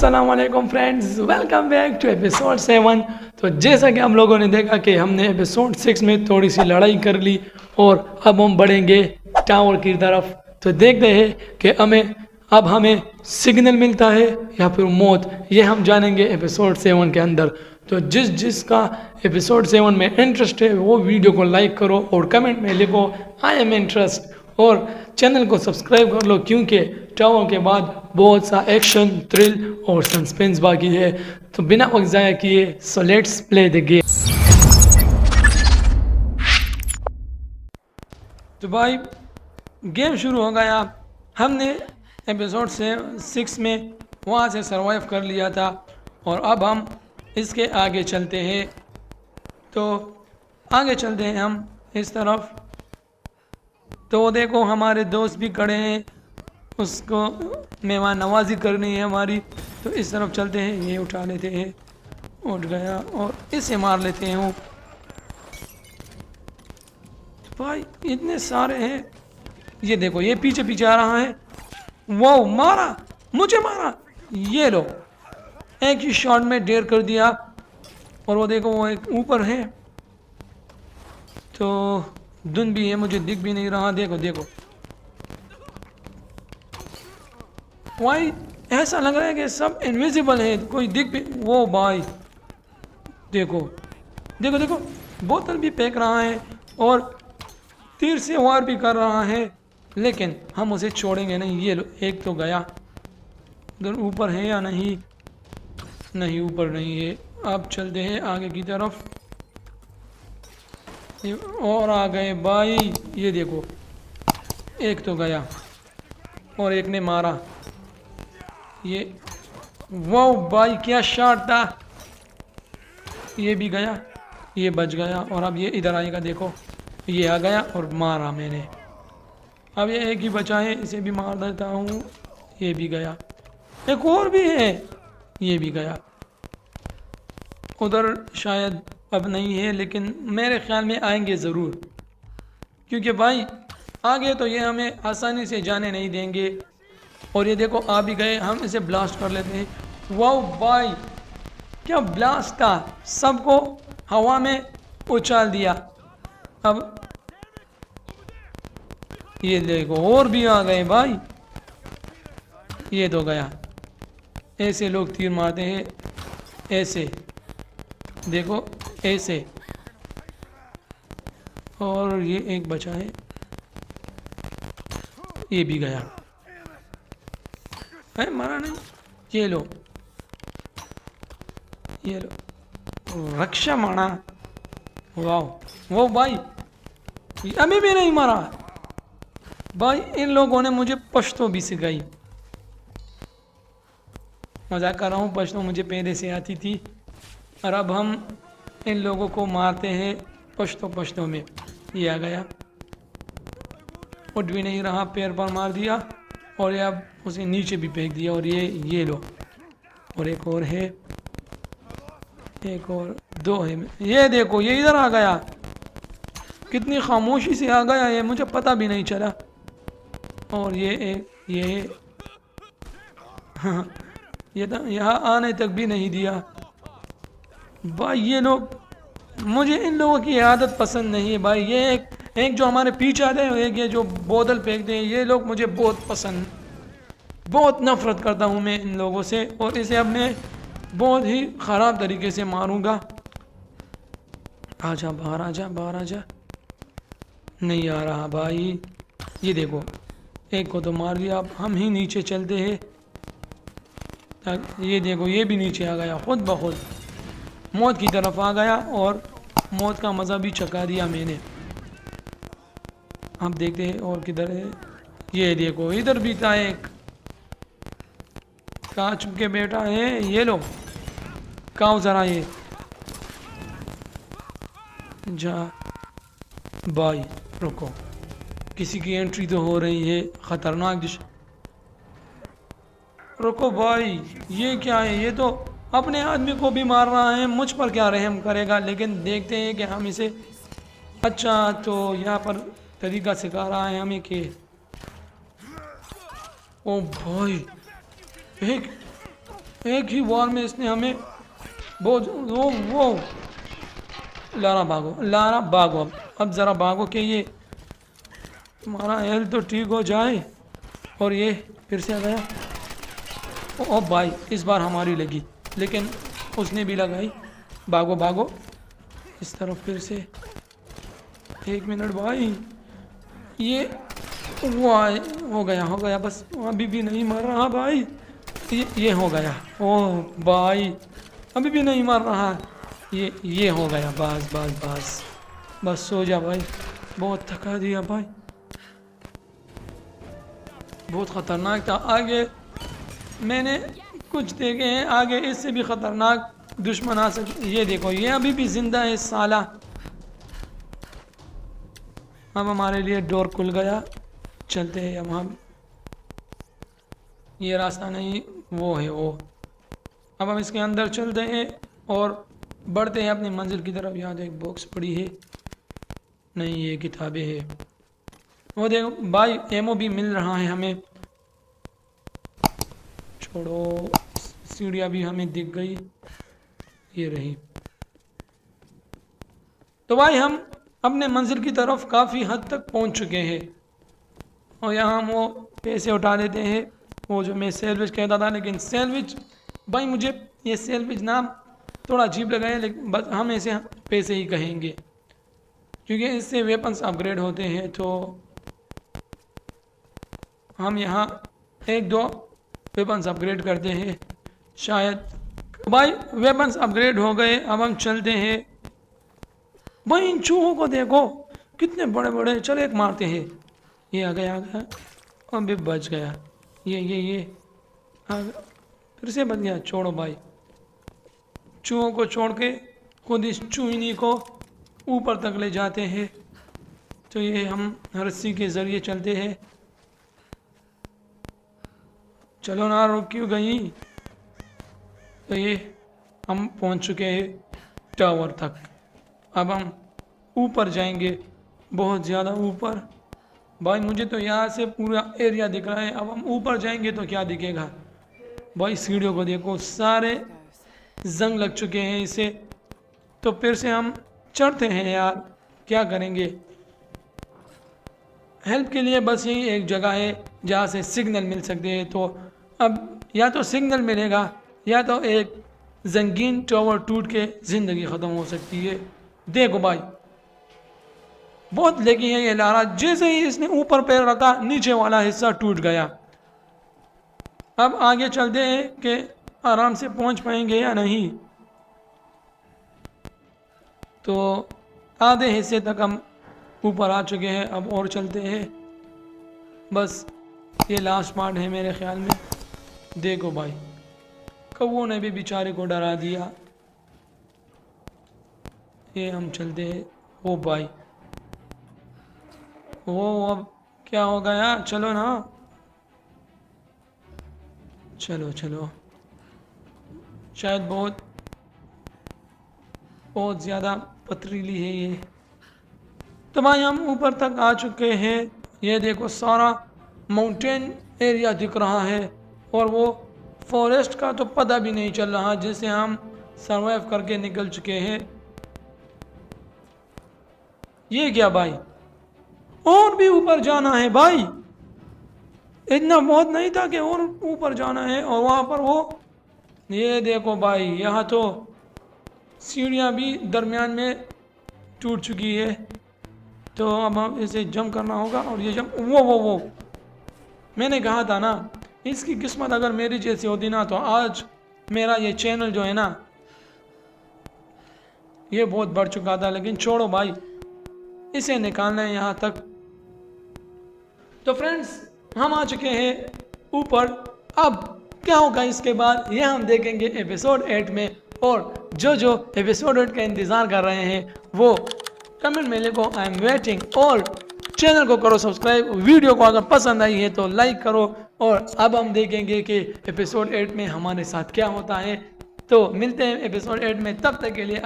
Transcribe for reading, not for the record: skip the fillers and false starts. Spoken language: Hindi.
अस्सलाम वालेकुम friends, welcome back to episode 7। तो जैसा कि हम लोगों ने देखा कि हमने एपिसोड 6 में थोड़ी सी लड़ाई कर ली और अब हम बढ़ेंगे टावर की तरफ। तो देखते हैं कि हमें सिग्नल मिलता है या फिर मौत, ये हम जानेंगे एपिसोड 7 के अंदर। तो जिसका एपिसोड 7 में इंटरेस्ट है वो वीडियो को लाइक करो और कमेंट में लिखो आई एम इंटरेस्ट, और चैनल को सब्सक्राइब कर लो क्योंकि टावर के बाद बहुत सा एक्शन, थ्रिल और सस्पेंस बाकी है। तो बिना वक्त ज़ाया किए so let's play the game. तो भाई गेम शुरू हो गया। हमने एपिसोड से 6 में वहाँ से सरवाइव कर लिया था और अब हम इसके आगे चलते हैं। तो आगे चलते हैं हम इस तरफ। तो देखो हमारे दोस्त भी खड़े हैं, उसको मेहमान नवाजी करनी है हमारी। तो इस तरफ चलते हैं, ये उठा लेते हैं, उठ गया और इसे मार लेते हैं। तो भाई इतने सारे हैं, ये देखो ये पीछे पीछे आ रहा है। वो मारा, मुझे मारा, ये लो एक ही शॉट में ढेर कर दिया। और वो देखो वो एक ऊपर है, तो धुंध भी है, मुझे दिख भी नहीं रहा। देखो देखो भाई ऐसा लग रहा है कि सब इनविजिबल है, कोई दिख भी। वो भाई देखो देखो देखो बोतल भी फेंक रहा है और तीर से वार भी कर रहा है, लेकिन हम उसे छोड़ेंगे नहीं। ये लो एक तो गया। उधर ऊपर है या नहीं? नहीं ऊपर नहीं है। अब चलते हैं आगे की तरफ। और आ गए भाई, ये देखो एक तो गया और एक ने मारा। ये वाह भाई क्या शॉट था। ये भी गया, ये बच गया और अब ये इधर आएगा। देखो ये आ गया और मारा मैंने। अब ये एक ही बचा है, इसे भी मार देता हूँ। ये भी गया, एक और भी है, ये भी गया। उधर शायद अब नहीं है, लेकिन मेरे ख्याल में आएंगे ज़रूर, क्योंकि भाई आगे तो ये हमें आसानी से जाने नहीं देंगे। और ये देखो आ भी गए, हम इसे ब्लास्ट कर लेते हैं। वाह भाई क्या ब्लास्ट था, सबको हवा में उछाल दिया। अब ये देखो और भी आ गए भाई, ये तो गया। ऐसे लोग तीर मारते हैं, ऐसे देखो ऐसे। और ये एक बचा है, ये भी गया है, मारा नहीं। ये लो ये लो रक्षा मारा। वाह वो भाई अभी भी नहीं मारा। भाई इन लोगों ने मुझे पश्तो भी सिखाई। मजाक कर रहा हूँ, पश्तो मुझे पहले से आती थी और अब हम इन लोगों को मारते हैं पश्तो में। ये आ गया, उठ भी नहीं रहा, पैर पर मार दिया और ये अब उसे नीचे भी फेंक दिया। और ये लो और एक और है, एक और दो है। ये देखो ये इधर आ गया, कितनी खामोशी से आ गया, ये मुझे पता भी नहीं चला। और ये एक ये हाँ, ये तो यहाँ आने तक भी नहीं दिया। भाई ये लोग, मुझे इन लोगों की आदत पसंद नहीं है भाई। ये एक जो हमारे पीछे आते हैं, एक ये जो बोतल फेंकते हैं, ये लोग मुझे बहुत पसंद, बहुत नफरत करता हूँ मैं इन लोगों से। और इसे अब मैं बहुत ही ख़राब तरीके से मारूंगा। आजा बाहर, आजा बाहर, आजा। नहीं आ रहा भाई। ये देखो एक को तो मार दिया, अब हम ही नीचे चलते हैं। ये देखो ये भी नीचे आ गया, खुद ब खुद मौत की तरफ आ गया और मौत का मज़ा भी चखा दिया मैंने। अब देखते हैं और किधर है। ये देखो इधर भी था एक, कहाँ छुप के बैठा है। ये लो काओ ज़रा, ये जा भाई रुको, किसी की एंट्री तो हो रही है, ख़तरनाक दिश। रुको भाई ये क्या है, ये तो अपने आदमी को भी मार रहा है, मुझ पर क्या रहम करेगा। लेकिन देखते हैं कि हम इसे, अच्छा तो यहाँ पर तरीका सिखा रहा है हमें कि ओ भाई एक एक ही वॉर में इसने हमें बहुत वो लारा भागो अब ज़रा भागो कि ये तुम्हारा हेल्थ तो ठीक हो जाए। और ये फिर से आ गया। ओ भाई इस बार हमारी लगी, लेकिन उसने भी लगाई। भागो भागो इस तरफ फिर से। 1 मिनट भाई, ये वाह हो गया बस। अभी भी नहीं मर रहा भाई। ये हो गया। ओह भाई अभी भी नहीं मर रहा। ये हो गया। बस सो जा भाई, बहुत थका दिया भाई, बहुत ख़तरनाक था। आगे मैंने कुछ देखे हैं, आगे इससे भी ख़तरनाक दुश्मन आ सकते। ये देखो ये अभी भी ज़िंदा है साला। अब हमारे लिए डोर खुल गया, चलते हैं। अब हम ये रास्ता नहीं, वो है वो। अब हम इसके अंदर चलते हैं और बढ़ते हैं अपनी मंजिल की तरफ। यहाँ एक बॉक्स पड़ी है, नहीं ये किताबें है। वो देखो भाई एमओ भी मिल रहा है हमें। छोड़ो, सीढ़ियाँ भी हमें दिख गई, ये रही। तो भाई हम अपने मंजिल की तरफ काफ़ी हद तक पहुंच चुके हैं। और यहाँ हम वो पैसे उठा लेते हैं, वो जो मैं सैंडविच कहता था। लेकिन सैंडविच भाई मुझे ये सैंडविच नाम थोड़ा अजीब लगा है, लेकिन बस हम ऐसे पैसे ही कहेंगे क्योंकि इससे वेपन्स अपग्रेड होते हैं। तो हम यहाँ 1-2 वेपन्स अपग्रेड करते हैं शायद। भाई वेपन्स अपग्रेड हो गए। अब हम चलते हैं। भाई इन चूहों को देखो कितने बड़े बड़े। चलो एक मारते हैं। ये आ गया अभी बच गया। ये आ गया, फिर से बच गया। छोड़ो भाई, चूहों को छोड़ के खुद इस चूहिनी को ऊपर तक ले जाते हैं। तो ये हम रस्सी के ज़रिए चलते हैं। चलो ना, रुक क्यों गई। तो ये हम पहुंच चुके हैं टावर तक। अब हम ऊपर जाएंगे, बहुत ज़्यादा ऊपर। भाई मुझे तो यहाँ से पूरा एरिया दिख रहा है। अब हम ऊपर जाएंगे तो क्या दिखेगा भाई। सीढ़ियों को देखो, सारे जंग लग चुके हैं इसे। तो फिर से हम चढ़ते हैं यार, क्या करेंगे। हेल्प के लिए बस यही एक जगह है जहाँ से सिग्नल मिल सकते हैं। तो अब या तो सिग्नल मिलेगा या तो एक जंगीन टावर टूट के ज़िंदगी ख़त्म हो सकती है। देखो भाई बहुत लगी है ये लारा। जैसे ही इसने ऊपर पैर रखा नीचे वाला हिस्सा टूट गया। अब आगे चलते हैं कि आराम से पहुंच पाएंगे या नहीं। तो आधे हिस्से तक हम ऊपर आ चुके हैं। अब और चलते हैं, बस ये लास्ट पार्ट है मेरे ख्याल में। देखो भाई कौओं ने भी बेचारे को डरा दिया। ये हम चलते हैं। ओ भाई वो अब क्या हो गया। चलो ना, चलो शायद बहुत ज़्यादा पथरीली है ये। तो भाई हम ऊपर तक आ चुके हैं। ये देखो सारा माउंटेन एरिया दिख रहा है और वो फॉरेस्ट का तो पता भी नहीं चल रहा जिसे हम सरवाइव करके निकल चुके हैं। ये क्या भाई, और भी ऊपर जाना है भाई। इतना बहुत नहीं था कि और ऊपर जाना है। और वहाँ पर वो ये देखो भाई, यहाँ तो सीढ़ियाँ भी दरमियान में टूट चुकी है। तो अब हम इसे जंप करना होगा। और ये जंप वो मैंने कहा था ना, इसकी किस्मत अगर मेरी जैसी होती ना तो आज मेरा ये चैनल जो है ना ये बहुत बढ़ चुका था। लेकिन छोड़ो भाई, इसे निकालना है यहाँ तक। तो फ्रेंड्स हम आ चुके हैं ऊपर। अब क्या होगा इसके बाद ये हम देखेंगे एपिसोड 8 में। और जो एपिसोड 8 का इंतज़ार कर रहे हैं वो कमेंट में लिखो आई एम वेटिंग। और चैनल को करो सब्सक्राइब। वीडियो को अगर पसंद आई है तो लाइक करो। और अब हम देखेंगे कि एपिसोड 8 में हमारे साथ क्या होता है। तो मिलते हैं एपिसोड 8 में, तब तक के लिए